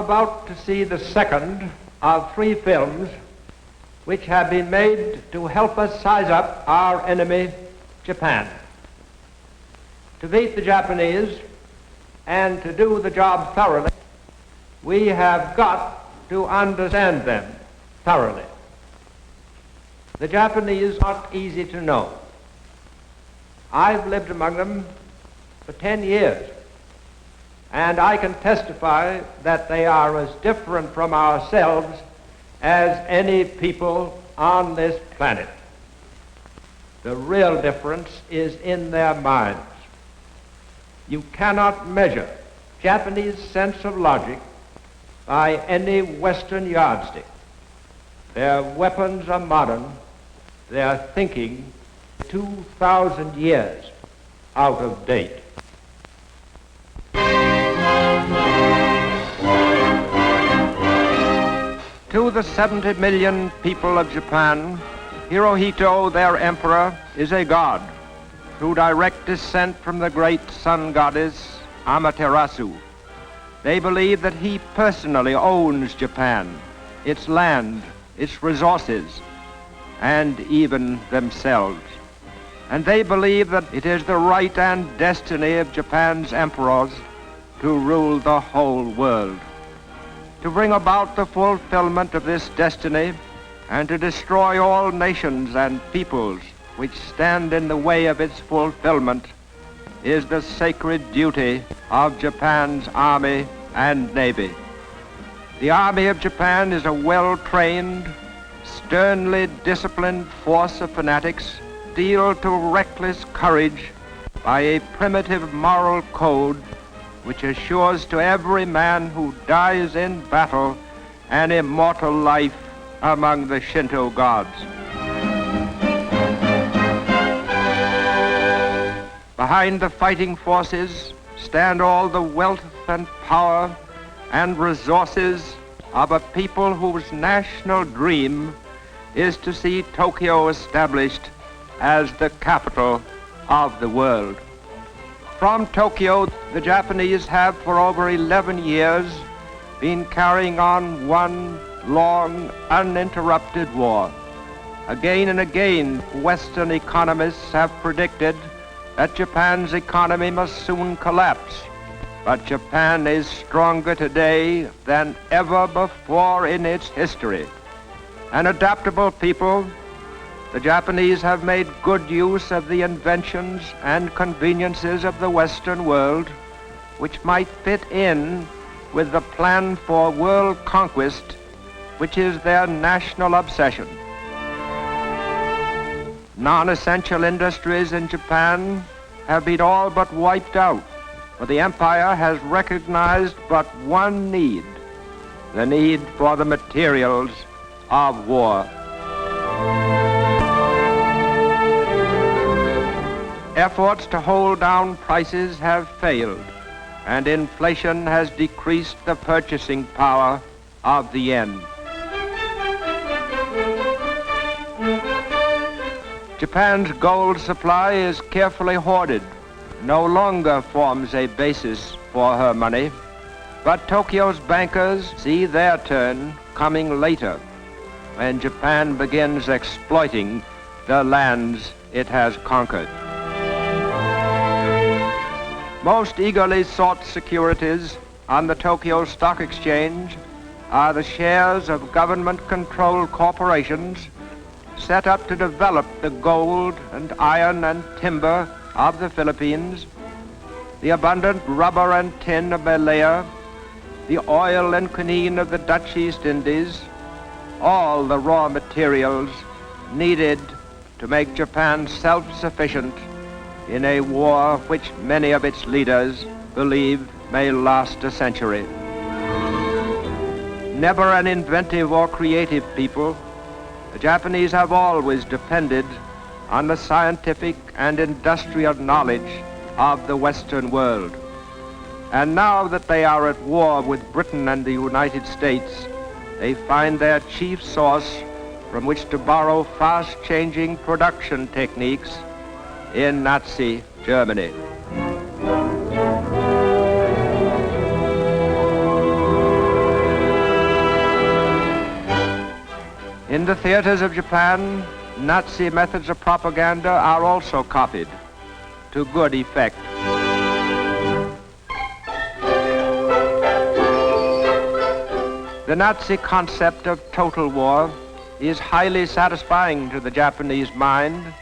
about to see the second of 3 films which have been made to help us size up our enemy, Japan. To beat the Japanese and to do the job thoroughly, we have got to understand them thoroughly. The Japanese are not easy to know. I've lived among them for 10 years, and I can testify that they are as different from ourselves as any people on this planet. The real difference is in their minds. You cannot measure Japanese sense of logic by any Western yardstick. Their weapons are modern, their thinking 2,000 years out of date. To the 70 million people of Japan, Hirohito, their emperor, is a god, through direct descent from the great sun goddess Amaterasu. They believe that he personally owns Japan, its land, its resources, and even themselves. And they believe that it is the right and destiny of Japan's emperors to rule the whole world. To bring about the fulfillment of this destiny and to destroy all nations and peoples which stand in the way of its fulfillment is the sacred duty of Japan's army and navy. The army of Japan is a well-trained, sternly disciplined force of fanatics steeled to reckless courage by a primitive moral code which assures to every man who dies in battle an immortal life among the Shinto gods. Behind the fighting forces stand all the wealth and power and resources of a people whose national dream is to see Tokyo established as the capital of the world. From Tokyo, the Japanese have for over 11 years been carrying on one long, uninterrupted war. Again and again, Western economists have predicted that Japan's economy must soon collapse. But Japan is stronger today than ever before in its history. An adaptable people, the Japanese have made good use of the inventions and conveniences of the Western world, which might fit in with the plan for world conquest, which is their national obsession. Non-essential industries in Japan have been all but wiped out, for the empire has recognized but one need, the need for the materials of war. Efforts to hold down prices have failed, and inflation has decreased the purchasing power of the yen. Japan's gold supply is carefully hoarded, no longer forms a basis for her money, but Tokyo's bankers see their turn coming later, when Japan begins exploiting the lands it has conquered. Most eagerly sought securities on the Tokyo Stock Exchange are the shares of government-controlled corporations set up to develop the gold and iron and timber of the Philippines, the abundant rubber and tin of Malaya, the oil and quinine of the Dutch East Indies, all the raw materials needed to make Japan self-sufficient in a war which many of its leaders believe may last a century. Never an inventive or creative people, the Japanese have always depended on the scientific and industrial knowledge of the Western world. And now that they are at war with Britain and the United States, they find their chief source from which to borrow fast-changing production techniques in Nazi Germany. In the theaters of Japan, Nazi methods of propaganda are also copied to good effect. The Nazi concept of total war is highly satisfying to the Japanese mind,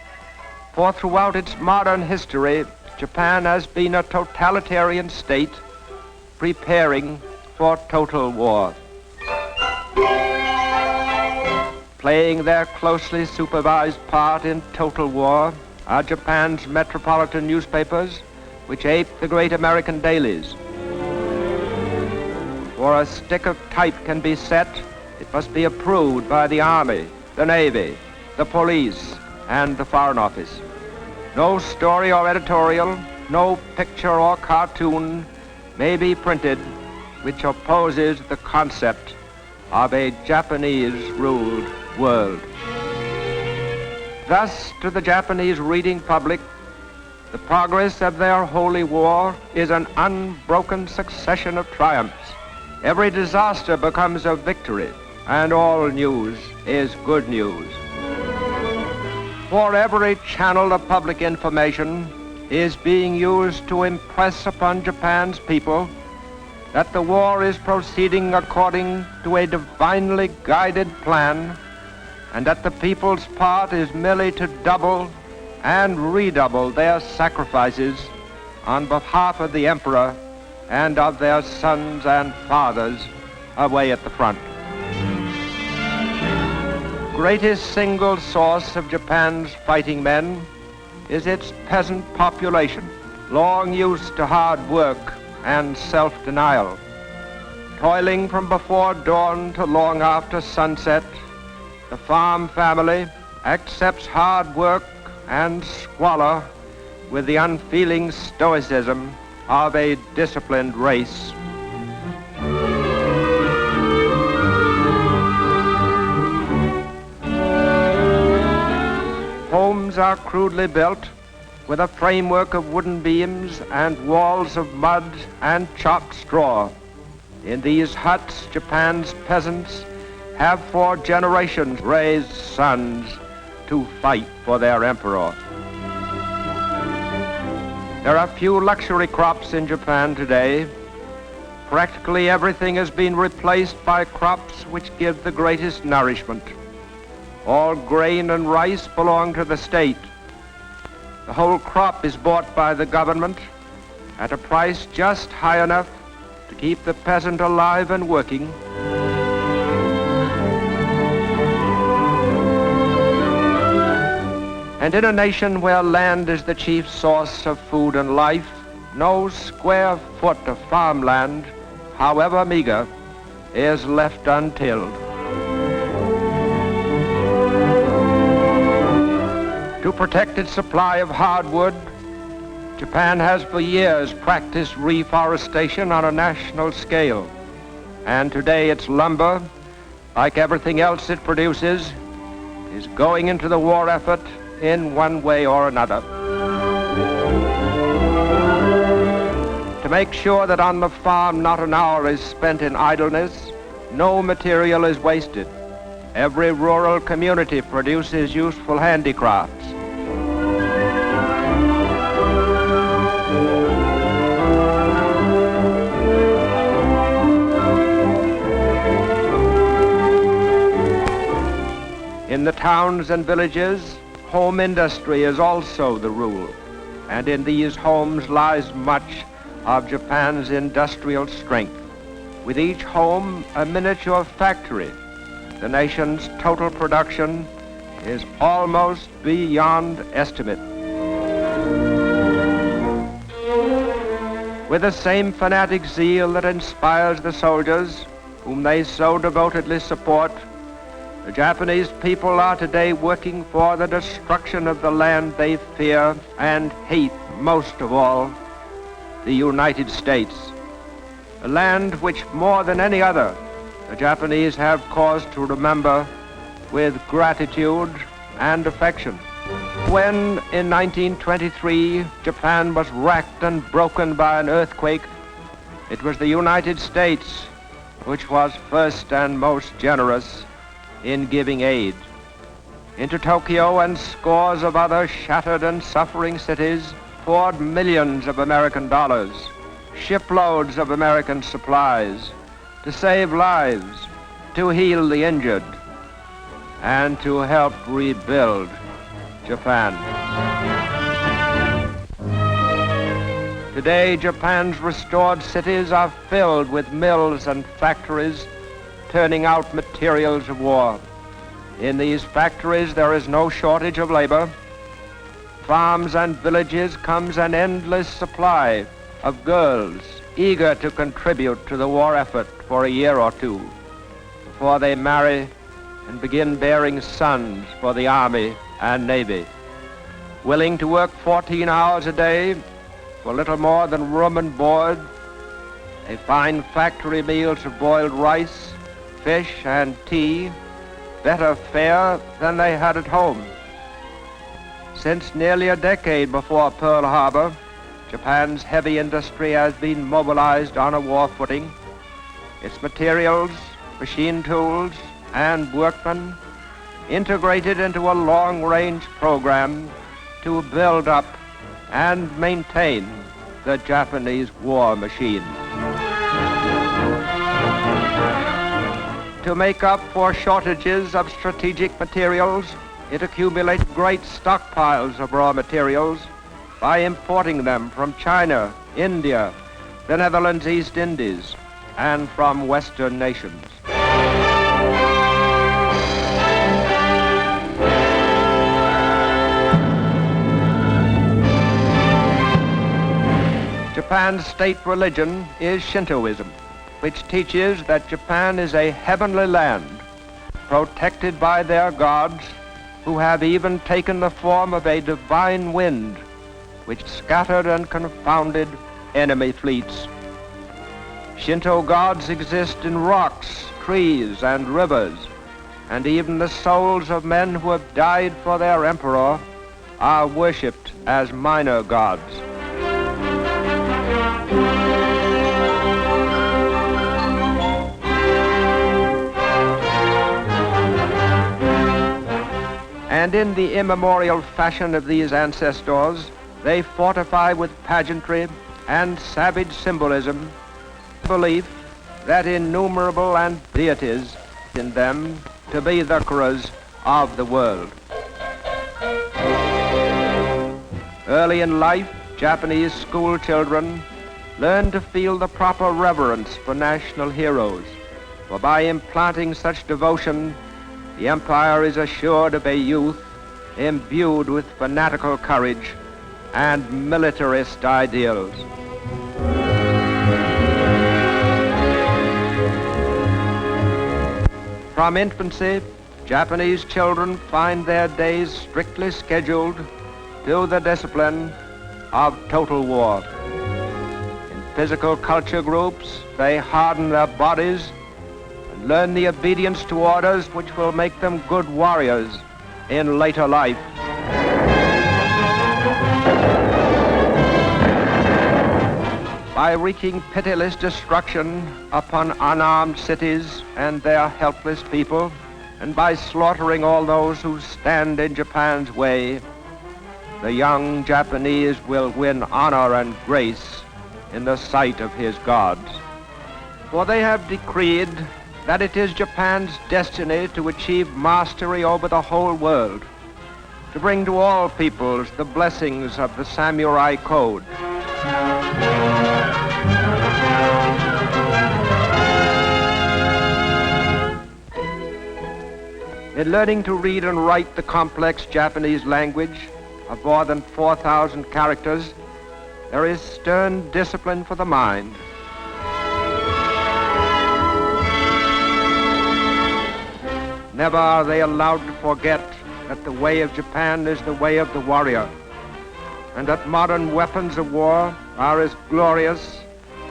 for throughout its modern history, Japan has been a totalitarian state preparing for total war. Playing their closely supervised part in total war are Japan's metropolitan newspapers, which ape the great American dailies. Before a stick of type can be set, it must be approved by the Army, the Navy, the police, and the Foreign Office. No story or editorial, no picture or cartoon may be printed which opposes the concept of a Japanese-ruled world. Thus, to the Japanese reading public, the progress of their holy war is an unbroken succession of triumphs. Every disaster becomes a victory, and all news is good news. For every channel of public information is being used to impress upon Japan's people that the war is proceeding according to a divinely guided plan, and that the people's part is merely to double and redouble their sacrifices on behalf of the emperor and of their sons and fathers away at the front. Greatest single source of Japan's fighting men is its peasant population, long used to hard work and self-denial. Toiling from before dawn to long after sunset, the farm family accepts hard work and squalor with the unfeeling stoicism of a disciplined race. Homes are crudely built with a framework of wooden beams and walls of mud and chopped straw. In these huts, Japan's peasants have for generations raised sons to fight for their emperor. There are few luxury crops in Japan today. Practically everything has been replaced by crops which give the greatest nourishment. All grain and rice belong to the state. The whole crop is bought by the government at a price just high enough to keep the peasant alive and working. And in a nation where land is the chief source of food and life, no square foot of farmland, however meager, is left untilled. To protect its supply of hardwood, Japan has for years practiced reforestation on a national scale. And today its lumber, like everything else it produces, is going into the war effort in one way or another. To make sure that on the farm not an hour is spent in idleness, no material is wasted. Every rural community produces useful handicrafts. In the towns and villages, home industry is also the rule, and in these homes lies much of Japan's industrial strength. With each home a miniature factory, the nation's total production is almost beyond estimate. With the same fanatic zeal that inspires the soldiers, whom they so devotedly support, the Japanese people are today working for the destruction of the land they fear and hate most of all, the United States, a land which more than any other the Japanese have cause to remember with gratitude and affection. When in 1923 Japan was racked and broken by an earthquake, it was the United States which was first and most generous in giving aid. Into Tokyo and scores of other shattered and suffering cities poured millions of American dollars, shiploads of American supplies, to save lives, to heal the injured, and to help rebuild Japan. Today, Japan's restored cities are filled with mills and factories turning out materials of war. In these factories, there is no shortage of labor. Farms and villages comes an endless supply of girls eager to contribute to the war effort for a year or two before they marry and begin bearing sons for the Army and Navy. Willing to work 14 hours a day for little more than room and board, they find factory meals of boiled rice, fish, and tea better fare than they had at home. Since nearly a decade before Pearl Harbor, Japan's heavy industry has been mobilized on a war footing. Its materials, machine tools, and workmen integrated into a long-range program to build up and maintain the Japanese war machine. To make up for shortages of strategic materials, it accumulated great stockpiles of raw materials by importing them from China, India, the Netherlands East Indies, and from Western nations. Japan's state religion is Shintoism, which teaches that Japan is a heavenly land, protected by their gods, who have even taken the form of a divine wind, which scattered and confounded enemy fleets. Shinto gods exist in rocks, trees, and rivers, and even the souls of men who have died for their emperor are worshipped as minor gods. And in the immemorial fashion of these ancestors, they fortify with pageantry and savage symbolism the belief that innumerable and deities in them to be the conquerors of the world. Early in life, Japanese school children learn to feel the proper reverence for national heroes, for by implanting such devotion, the empire is assured of a youth imbued with fanatical courage and militarist ideals. From infancy, Japanese children find their days strictly scheduled to the discipline of total war. In physical culture groups, they harden their bodies and learn the obedience to orders which will make them good warriors in later life. By wreaking pitiless destruction upon unarmed cities and their helpless people, and by slaughtering all those who stand in Japan's way, the young Japanese will win honor and grace in the sight of his gods. For they have decreed that it is Japan's destiny to achieve mastery over the whole world, to bring to all peoples the blessings of the samurai code. In learning to read and write the complex Japanese language of more than 4,000 characters, there is stern discipline for the mind. Never are they allowed to forget that the way of Japan is the way of the warrior, and that modern weapons of war are as glorious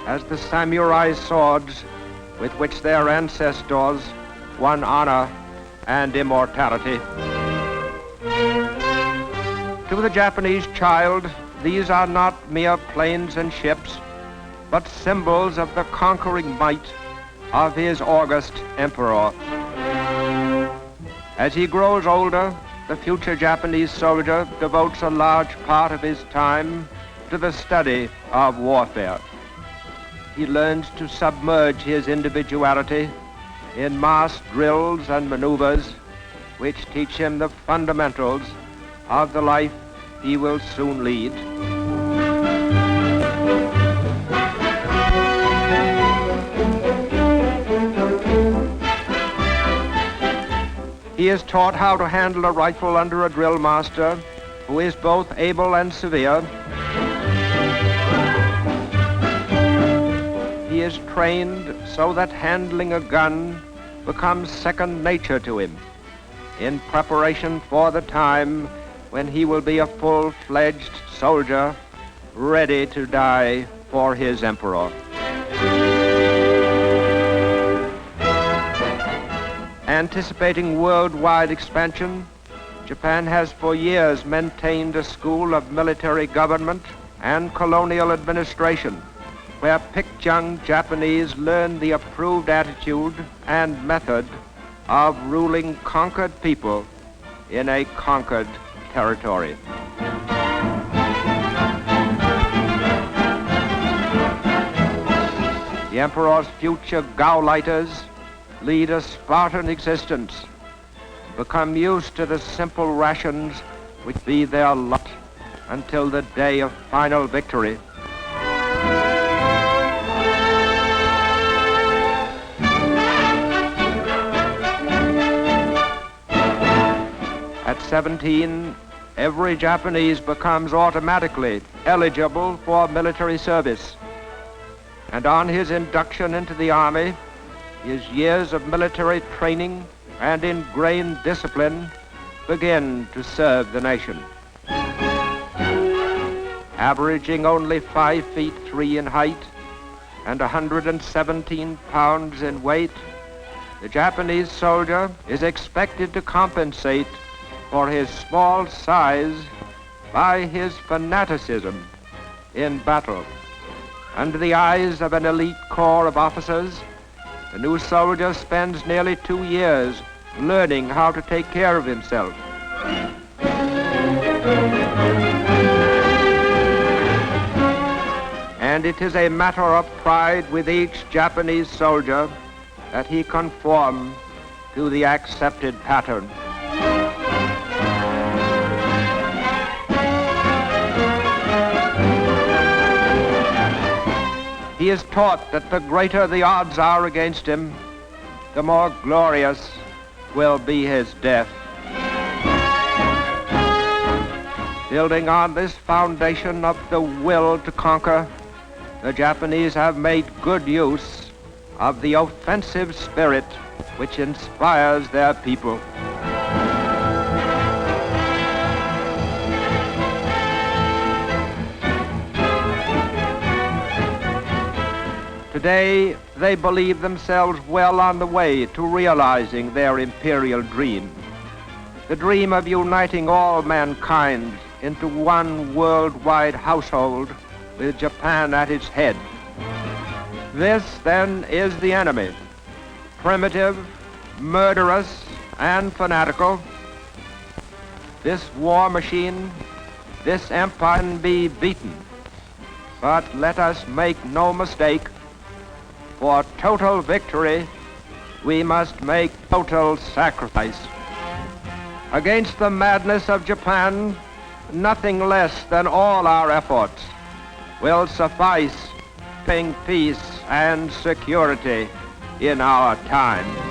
as the samurai swords with which their ancestors won honor and immortality. To the Japanese child, these are not mere planes and ships, but symbols of the conquering might of his august emperor. As he grows older, the future Japanese soldier devotes a large part of his time to the study of warfare. He learns to submerge his individuality in mass drills and maneuvers which teach him the fundamentals of the life he will soon lead. He is taught how to handle a rifle under a drill master who is both able and severe. He is trained so that handling a gun becomes second nature to him in preparation for the time when he will be a full-fledged soldier ready to die for his emperor. Anticipating worldwide expansion, Japan has for years maintained a school of military government and colonial administration, where picked young Japanese learn the approved attitude and method of ruling conquered people in a conquered territory. The emperor's future Gauleiters lead a Spartan existence, become used to the simple rations which be their lot until the day of final victory. At 17, every Japanese becomes automatically eligible for military service, and on his induction into the army, his years of military training and ingrained discipline begin to serve the nation. Averaging only 5 feet 3 in height and 117 pounds in weight, the Japanese soldier is expected to compensate for his small size by his fanaticism in battle. Under the eyes of an elite corps of officers, the new soldier spends nearly 2 years learning how to take care of himself. And it is a matter of pride with each Japanese soldier that he conform to the accepted pattern. He is taught that the greater the odds are against him, the more glorious will be his death. Building on this foundation of the will to conquer, the Japanese have made good use of the offensive spirit which inspires their people. Today, they believe themselves well on the way to realizing their imperial dream, the dream of uniting all mankind into one worldwide household with Japan at its head. This, then, is the enemy, primitive, murderous, and fanatical. This war machine, this empire can be beaten. But let us make no mistake, for total victory, we must make total sacrifice. Against the madness of Japan, nothing less than all our efforts will suffice to bring peace and security in our time.